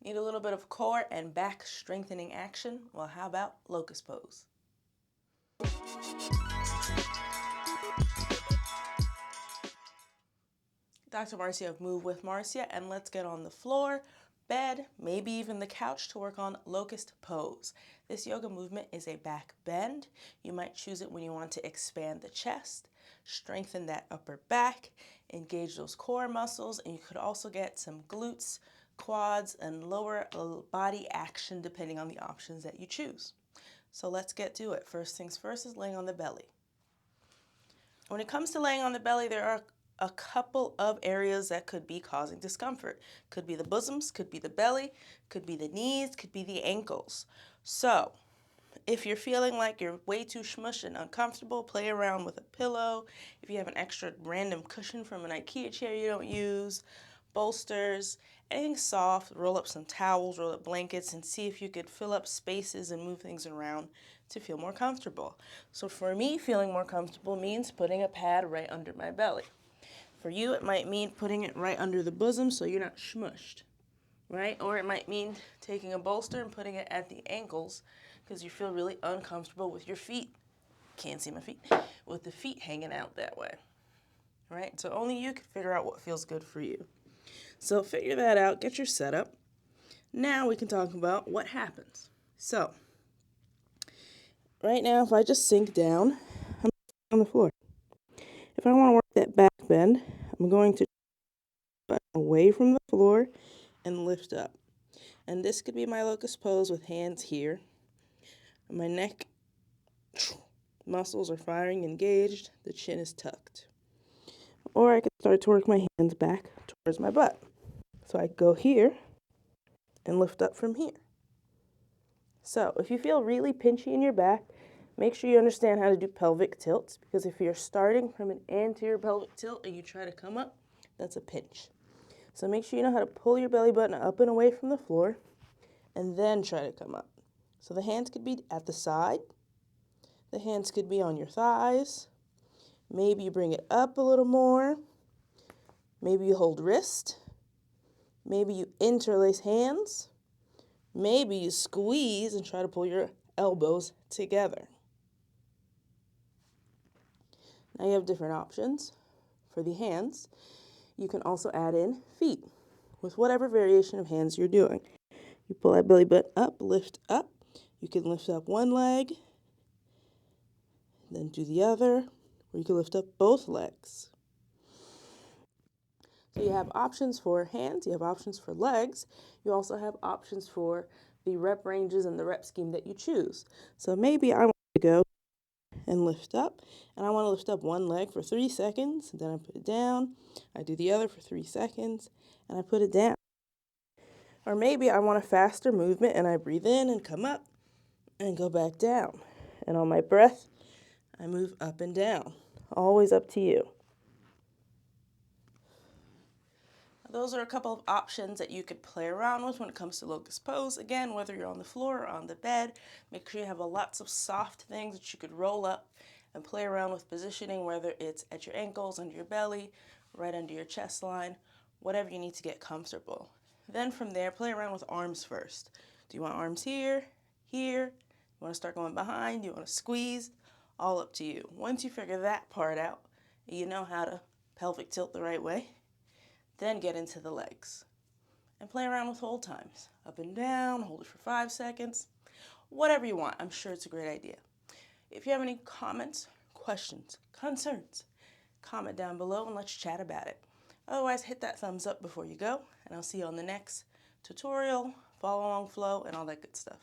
Need a little bit of core and back strengthening action? Well, how about Locust Pose? Dr. Marcia of Move with Marcia, and let's get on the floor, bed, maybe even the couch to work on Locust Pose. This yoga movement is a back bend. You might choose it when you want to expand the chest, strengthen that upper back, engage those core muscles, and you could also get some glutes, quads, and lower body action depending on the options that you choose. So let's get to it. First things first is laying on the belly. When it comes to laying on the belly, there are a couple of areas that could be causing discomfort. Could be the bosoms, could be the belly, could be the knees, could be the ankles. So if you're feeling like you're way too smushed and uncomfortable, play around with a pillow. If you have an extra random cushion from an IKEA chair you don't use, bolsters, anything soft, roll up some towels, roll up blankets, and see if you could fill up spaces and move things around to feel more comfortable. So for me, feeling more comfortable means putting a pad right under my belly. For you, it might mean putting it right under the bosom so you're not smushed, right? Or it might mean taking a bolster and putting it at the ankles because you feel really uncomfortable with your feet. Can't see my feet. With the feet hanging out that way, right? So only you can figure out what feels good for you. So figure that out, get your setup. Now we can talk about what happens. So right now, if I just sink down, I'm on the floor. If I want to work that back bend, I'm going to away from the floor and lift up. And this could be my locust pose with hands here. My neck muscles are firing, engaged, the chin is tucked. Or I could start to work my hands back towards my butt. So I go here and lift up from here. So if you feel really pinchy in your back, make sure you understand how to do pelvic tilts, because if you're starting from an anterior pelvic tilt and you try to come up, that's a pinch. So make sure you know how to pull your belly button up and away from the floor and then try to come up. So the hands could be at the side, the hands could be on your thighs, maybe you bring it up a little more, maybe you hold wrist, maybe you interlace hands, maybe you squeeze and try to pull your elbows together. Now you have different options. For the hands, you can also add in feet with whatever variation of hands you're doing. You pull that belly button up, lift up. You can lift up one leg, then do the other, or you can lift up both legs. So you have options for hands, you have options for legs, you also have options for the rep ranges and the rep scheme that you choose. So maybe I want to go and lift up, and I want to lift up one leg for 3 seconds, then I put it down, I do the other for 3 seconds, and I put it down. Or maybe I want a faster movement and I breathe in and come up and go back down. And on my breath, I move up and down. Always up to you. Those are a couple of options that you could play around with when it comes to locust pose. Again, whether you're on the floor or on the bed, make sure you have lots of soft things that you could roll up and play around with positioning, whether it's at your ankles, under your belly, right under your chest line, whatever you need to get comfortable. Then from there, play around with arms first. Do you want arms here, here? You want to start going behind? Do you want to squeeze? All up to you. Once you figure that part out, you know how to pelvic tilt the right way, then get into the legs and play around with hold times. Up and down, hold it for 5 seconds, whatever you want. I'm sure it's a great idea. If you have any comments, questions, concerns, comment down below and let's chat about it. Otherwise, hit that thumbs up before you go, and I'll see you on the next tutorial, follow along flow, and all that good stuff.